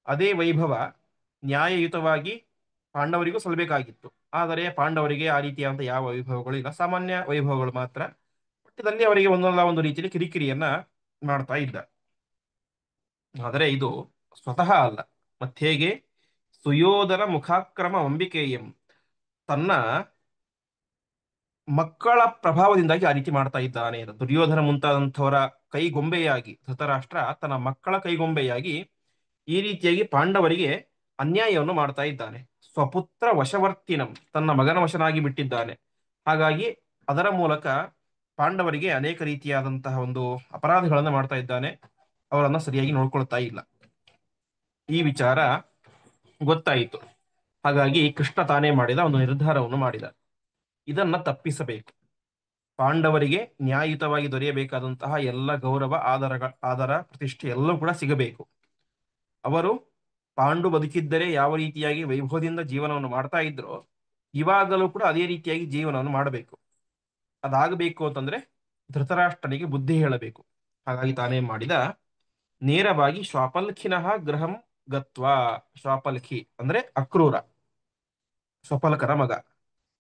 A: ಅದೇ ವೈಭವ ನ್ಯಾಯಯುತವಾಗಿ ಪಾಂಡವರಿಗೂ ಸಲ್ಲಬೇಕಾಗಿತ್ತು. ಆದರೆ ಪಾಂಡವರಿಗೆ ಆ ರೀತಿಯಾದಂಥ ಯಾವ ವೈಭವಗಳು ಇಲ್ಲ, ಸಾಮಾನ್ಯ ವೈಭವಗಳು ಮಾತ್ರ. ಪಠ್ಯದಲ್ಲಿ ಅವರಿಗೆ ಒಂದಲ್ಲ ಒಂದು ರೀತಿಯಲ್ಲಿ ಕಿರಿಕಿರಿಯನ್ನ ಮಾಡ್ತಾ ಇದ್ದ. ಆದರೆ ಇದು ಸ್ವತಃ ಅಲ್ಲ. ಮತ್ತೇಗೆ? ಸುಯೋಧನ ಮುಖಾಕ್ರಮ ಅಂಬಿಕೆಯಂ, ತನ್ನ ಮಕ್ಕಳ ಪ್ರಭಾವದಿಂದಾಗಿ ಆ ರೀತಿ ಮಾಡ್ತಾ ಇದ್ದಾನೆ. ದುರ್ಯೋಧನ ಮುಂತಾದಂಥವರ ಕೈಗೊಂಬೆಯಾಗಿ ಧೃತರಾಷ್ಟ್ರ ತನ್ನ ಮಕ್ಕಳ ಕೈಗೊಂಬೆಯಾಗಿ ಈ ರೀತಿಯಾಗಿ ಪಾಂಡವರಿಗೆ ಅನ್ಯಾಯವನ್ನು ಮಾಡ್ತಾ ಇದ್ದಾನೆ. ಸ್ವಪುತ್ರ ವಶವರ್ತಿನಂ, ತನ್ನ ಮಗನ ವಶನಾಗಿ ಬಿಟ್ಟಿದ್ದಾನೆ. ಹಾಗಾಗಿ ಅದರ ಮೂಲಕ ಪಾಂಡವರಿಗೆ ಅನೇಕ ರೀತಿಯಾದಂತಹ ಒಂದು ಅಪರಾಧಗಳನ್ನು ಮಾಡ್ತಾ ಇದ್ದಾನೆ, ಅವರನ್ನ ಸರಿಯಾಗಿ ನೋಡ್ಕೊಳ್ತಾ ಇಲ್ಲ. ಈ ವಿಚಾರ ಗೊತ್ತಾಯಿತು. ಹಾಗಾಗಿ ಕೃಷ್ಣ ತಾನೇ ಮಾಡಿದ ಒಂದು ನಿರ್ಧಾರವನ್ನು ಮಾಡಿದ. ಇದನ್ನ ತಪ್ಪಿಸಬೇಕು. ಪಾಂಡವರಿಗೆ ನ್ಯಾಯಯುತವಾಗಿ ದೊರೆಯಬೇಕಾದಂತಹ ಎಲ್ಲ ಗೌರವ ಆದರ ಪ್ರತಿಷ್ಠೆ ಎಲ್ಲವೂ ಕೂಡ ಸಿಗಬೇಕು. ಅವರು ಪಾಂಡು ಬದುಕಿದ್ದರೆ ಯಾವ ರೀತಿಯಾಗಿ ವೈಭವದಿಂದ ಜೀವನವನ್ನು ಮಾಡ್ತಾ ಇದ್ರೋ ಇವಾಗಲೂ ಕೂಡ ಅದೇ ರೀತಿಯಾಗಿ ಜೀವನವನ್ನು ಮಾಡಬೇಕು. ಅದಾಗಬೇಕು ಅಂತಂದ್ರೆ ಧೃತರಾಷ್ಟ್ರನಿಗೆ ಬುದ್ಧಿ ಹೇಳಬೇಕು. ಹಾಗಾಗಿ ತಾನೇನ್ ಮಾಡಿದ, ನೇರವಾಗಿ ಶ್ವಾಪಲ್ಖಿನಃ ಗೃಹಂ ಗತ್ವಾ, ಶ್ವಾಪಲ್ಖಿ ಅಂದ್ರೆ ಅಕ್ರೂರ, ಸ್ವಪಲ್ಕರ ಮಗ,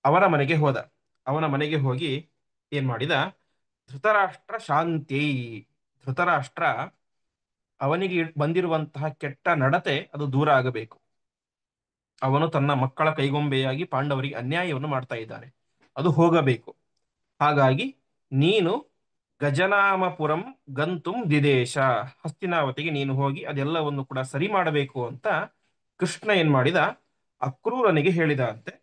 A: ಅವನ ಮನೆಗೆ ಹೋದ. ಅವನ ಮನೆಗೆ ಹೋಗಿ ಏನ್ ಮಾಡಿದ, ಧೃತರಾಷ್ಟ್ರ ಶಾಂತಿ, ಧೃತರಾಷ್ಟ್ರ ಅವನಿಗೆ ಬಂದಿರುವಂತಹ ಕೆಟ್ಟ ನಡತೆ ಅದು ದೂರ ಆಗಬೇಕು. ಅವನು ತನ್ನ ಮಕ್ಕಳ ಕೈಗೊಂಬೆಯಾಗಿ ಪಾಂಡವರಿಗೆ ಅನ್ಯಾಯವನ್ನು ಮಾಡ್ತಾ ಇದ್ದಾನೆ, ಅದು ಹೋಗಬೇಕು. ಹಾಗಾಗಿ ನೀನು ಗಜನಾಮಪುರಂ ಗಂತುಂ ದಿದೇಶ, ಹಸ್ತಿನಾವತಿಗೆ ನೀನು ಹೋಗಿ ಅದೆಲ್ಲವನ್ನು ಕೂಡ ಸರಿ ಮಾಡಬೇಕು ಅಂತ ಕೃಷ್ಣ ಏನ್ ಮಾಡಿದ, ಅಕ್ರೂರನಿಗೆ ಹೇಳಿದ ಅಂತೆ.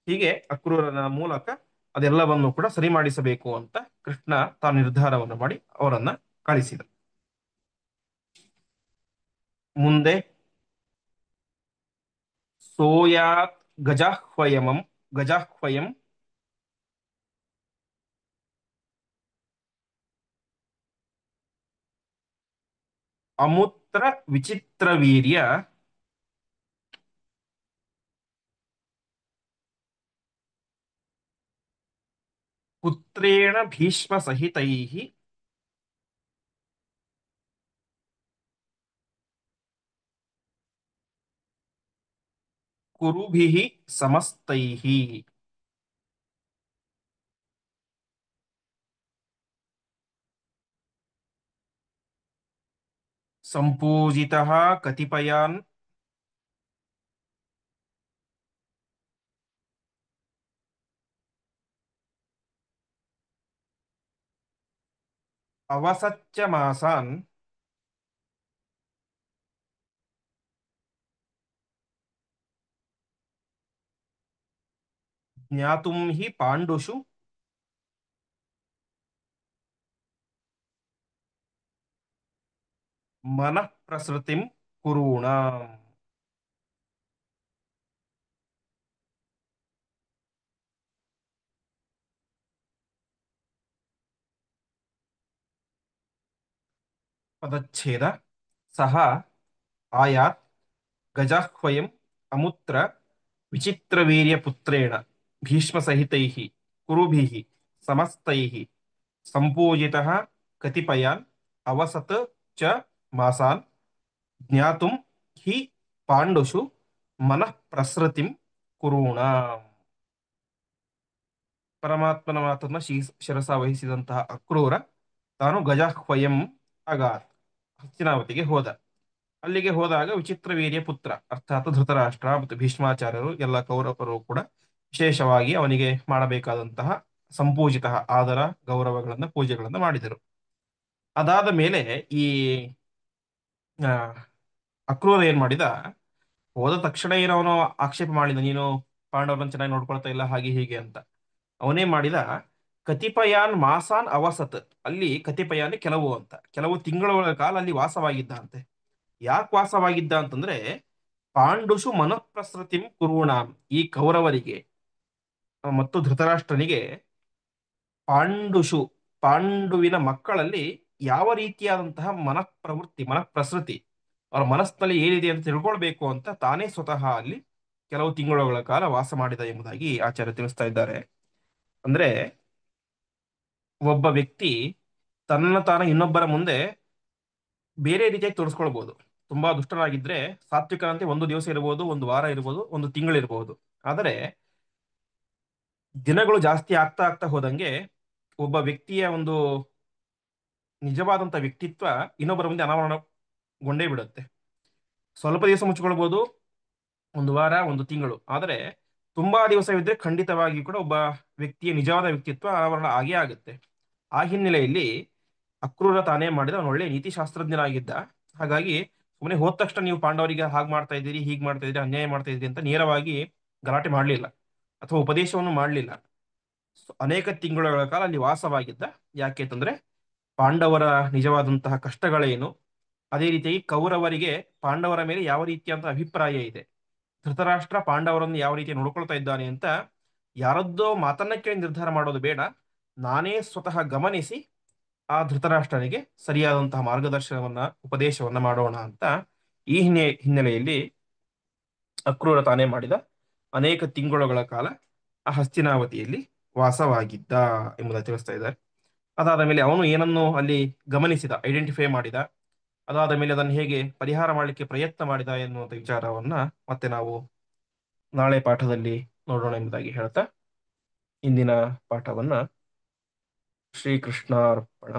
A: ಹೀಗೆ ಅಕ್ರೂರನ ಮೂಲಕ ಅದೆಲ್ಲವನ್ನು ಕೂಡ ಸರಿ ಮಾಡಿಸಬೇಕು ಅಂತ ಕೃಷ್ಣ ತಾನು ನಿರ್ಧಾರವನ್ನು ಮಾಡಿ ಅವರನ್ನ ಕಳಿಸಿದ. ಮುಂದೆ ಸೋಯಾತ್ ಗಜಾಹ್ವಯಮಂ ಗಜಾಹ್ವಯಂ ಅಮುತ್ರ ವಿಚಿತ್ರವೀರ್ಯ ಪುತ್ರೇಣ ಭೀಷ್ಮ ಸಹಿತೈಃ ಕುರುಭಿಃ ಸಮಸ್ತೈಃ. ಸಂಪೂಜಿತಃ ಕತಿಪಯಾನ್ ಅವಸಚ್ಚ ಮಾಸಾನ್ ಜ್ಞಾತುಂ ಹಿ ಪಾಂಡುಷು ಮನಃ ಪ್ರಸೃತಿಂ ಕುರೂಣಾಂ. ಪದಚ್ಛೇದ ಸಹ ಆಯಾತ್ ಗಜಾಹ್ವಯಂ ಅಮುತ್ರ ವಿಚಿತ್ರವೀರ್ಯಪುತ್ರೇಣ ಭೀಷ್ಮಸಹಿತೈಃ ಕುರುಭಿಃ ಸಮಸ್ತೈಃ ಸಂಪೂಜಿತಃ ಕತಿಪಯಾನ್ ಅವಸತ್ ಚ ಮಾಸಾನ್ ಜ್ಞಾತುಂ ಹಿ ಪಾಂಡುಷು ಮನಃ ಪ್ರಸೃತಿಂ ಕುರೂಣಾಂ. ಪರಮಾತ್ಮನ ಮಾತನ್ನ ಶಿರಸ ವಹಿಸಿದಂತಹ ಅಕ್ರೂರ ತಾನು ಗಜಾಹ್ವಯಂ ಅಗಾತ್, ಹಸ್ತಿನಾವತಿಗೆ ಹೋದ. ಅಲ್ಲಿಗೆ ಹೋದಾಗ ವಿಚಿತ್ರವೀರ್ಯ ಪುತ್ರ ಅರ್ಥಾತ್ ಧೃತರಾಷ್ಟ್ರ ಮತ್ತು ಭೀಷ್ಮಾಚಾರ್ಯರು ಎಲ್ಲ ಕೌರವರು ಕೂಡ ವಿಶೇಷವಾಗಿ ಅವನಿಗೆ ಮಾಡಬೇಕಾದಂತಹ ಸಂಪೂಜಿತ ಆದರ ಗೌರವಗಳನ್ನ ಪೂಜೆಗಳನ್ನ ಮಾಡಿದರು. ಅದಾದ ಮೇಲೆ ಈ ಆ, ಅಕ್ರೂರ ಏನ್ ಮಾಡಿದ, ಹೋದ ತಕ್ಷಣ ಏನೋ ಅವನು ಆಕ್ಷೇಪ ಮಾಡಿದ, ನೀನು ಪಾಂಡವರನ್ನು ಚೆನ್ನಾಗಿ ನೋಡ್ಕೊಳ್ತಾ ಇಲ್ಲ ಹಾಗೆ ಹೀಗೆ ಅಂತ. ಅವನೇ ಮಾಡಿದ, ಕತಿಪಯಾನ್ ಮಾಸಾನ್ ಅವಸತ್, ಅಲ್ಲಿ ಕತಿಪಯಾನ್ ಕೆಲವು ಅಂತ, ಕೆಲವು ತಿಂಗಳ ಕಾಲ ಅಲ್ಲಿ ವಾಸವಾಗಿದ್ದ ಅಂತೆ. ಯಾಕೆ ವಾಸವಾಗಿದ್ದ ಅಂತಂದ್ರೆ ಪಾಂಡುಷು ಮನಃಪ್ರಸೃತಿಂ ಕುರುಣಾಂ, ಈ ಕೌರವರಿಗೆ ಮತ್ತು ಧೃತರಾಷ್ಟ್ರನಿಗೆ ಪಾಂಡುಷು, ಪಾಂಡುವಿನ ಮಕ್ಕಳಲ್ಲಿ ಯಾವ ರೀತಿಯಾದಂತಹ ಮನಃಪ್ರವೃತ್ತಿ ಮನಃಪ್ರಸೃತಿ ಅವರ ಮನಸ್ಸಿನಲ್ಲಿ ಏನಿದೆ ಅಂತ ತಿಳ್ಕೊಳ್ಬೇಕು ಅಂತ ತಾನೇ ಸ್ವತಃ ಅಲ್ಲಿ ಕೆಲವು ತಿಂಗಳುಗಳ ಕಾಲ ವಾಸ ಮಾಡಿದ ಎಂಬುದಾಗಿ ಆಚಾರ್ಯ ತಿಳಿಸ್ತಾ ಇದ್ದಾರೆ. ಅಂದ್ರೆ ಒಬ್ಬ ವ್ಯಕ್ತಿ ತನ್ನ ತಾನು ಇನ್ನೊಬ್ಬರ ಮುಂದೆ ಬೇರೆ ರೀತಿಯಾಗಿ ತೋರಿಸ್ಕೊಳ್ಬಹುದು. ತುಂಬಾ ದುಷ್ಟನಾಗಿದ್ರೆ ಸಾತ್ವಿಕನಂತೆ ಒಂದು ದಿವಸ ಇರಬಹುದು, ಒಂದು ವಾರ ಇರಬಹುದು, ಒಂದು ತಿಂಗಳಿರಬಹುದು. ಆದರೆ ದಿನಗಳು ಜಾಸ್ತಿ ಆಗ್ತಾ ಆಗ್ತಾ ಹೋದಂಗೆ ಒಬ್ಬ ವ್ಯಕ್ತಿಯ ಒಂದು ನಿಜವಾದಂತ ವ್ಯಕ್ತಿತ್ವ ಇನ್ನೊಬ್ಬರ ಮುಂದೆ ಅನಾವರಣಗೊಂಡೇ ಬಿಡುತ್ತೆ. ಸ್ವಲ್ಪ ದಿವಸ ಮುಚ್ಕೊಳ್ಬಹುದು, ಒಂದು ವಾರ, ಒಂದು ತಿಂಗಳು. ಆದರೆ ತುಂಬಾ ದಿವಸವಿದ್ರೆ ಖಂಡಿತವಾಗಿ ಕೂಡ ಒಬ್ಬ ವ್ಯಕ್ತಿಯ ನಿಜವಾದ ವ್ಯಕ್ತಿತ್ವ ಅನಾವರಣ ಆಗೇ ಆಗುತ್ತೆ. ಆ ಹಿನ್ನೆಲೆಯಲ್ಲಿ ಅಕ್ರೂರ ತಾನೇ ಮಾಡಿದ, ಅವನು ಒಳ್ಳೆ ನೀತಿಶಾಸ್ತ್ರಜ್ಞನಾಗಿದ್ದ. ಹಾಗಾಗಿ ಸುಮ್ಮನೆ ಹೋದ ತಕ್ಷಣ ನೀವು ಪಾಂಡವರಿಗೆ ಹಾಗೆ ಮಾಡ್ತಾ ಇದ್ದೀರಿ, ಹೀಗೆ ಮಾಡ್ತಾ ಇದ್ದೀರಿ, ಅನ್ಯಾಯ ಮಾಡ್ತಾ ಇದ್ದೀರಿ ಅಂತ ನೇರವಾಗಿ ಗಲಾಟೆ ಮಾಡಲಿಲ್ಲ ಅಥವಾ ಉಪದೇಶವನ್ನು ಮಾಡಲಿಲ್ಲ. ಅನೇಕ ತಿಂಗಳ ಕಾಲ ಅಲ್ಲಿ ವಾಸವಾಗಿದ್ದ. ಯಾಕೆ ಅಂತಂದ್ರೆ ಪಾಂಡವರ ನಿಜವಾದಂತಹ ಕಷ್ಟಗಳೇನು, ಅದೇ ರೀತಿಯಾಗಿ ಕೌರವರಿಗೆ ಪಾಂಡವರ ಮೇಲೆ ಯಾವ ರೀತಿಯಾದಂತಹ ಅಭಿಪ್ರಾಯ ಇದೆ, ಧೃತರಾಷ್ಟ್ರ ಪಾಂಡವರನ್ನು ಯಾವ ರೀತಿ ನೋಡ್ಕೊಳ್ತಾ ಇದ್ದಾನೆ ಅಂತ ಯಾರದ್ದೋ ಮಾತನ್ನ ಕೇಳಿ ನಿರ್ಧಾರ ಮಾಡೋದು ಬೇಡ, ನಾನೇ ಸ್ವತಃ ಗಮನಿಸಿ ಆ ಧೃತರಾಷ್ಟ್ರನಿಗೆ ಸರಿಯಾದಂತಹ ಮಾರ್ಗದರ್ಶನವನ್ನ ಉಪದೇಶವನ್ನ ಮಾಡೋಣ ಅಂತ ಈ ಹಿನ್ನೆಲೆಯಲ್ಲಿ ಅಕ್ರೂರ ತಾನೇ ಮಾಡಿದ. ಅನೇಕ ತಿಂಗಳುಗಳ ಕಾಲ ಆ ಹಸ್ತಿನಾವತಿಯಲ್ಲಿ ವಾಸವಾಗಿದ್ದ ಎಂಬುದಾಗಿ ತಿಳಿಸ್ತಾ ಇದ್ದಾರೆ. ಅದಾದ ಮೇಲೆ ಅವನು ಏನನ್ನು ಅಲ್ಲಿ ಗಮನಿಸಿದ, ಐಡೆಂಟಿಫೈ ಮಾಡಿದ, ಅದಾದ ಮೇಲೆ ಅದನ್ನು ಹೇಗೆ ಪರಿಹಾರ ಮಾಡಲಿಕ್ಕೆ ಪ್ರಯತ್ನ ಮಾಡಿದ ಎನ್ನುವಂಥ ವಿಚಾರವನ್ನ ಮತ್ತೆ ನಾವು ನಾಳೆ ಪಾಠದಲ್ಲಿ ನೋಡೋಣ ಎಂಬುದಾಗಿ ಹೇಳ್ತಾ ಇಂದಿನ ಪಾಠವನ್ನ ಶ್ರೀಕೃಷ್ಣಾರ್ಪಣ.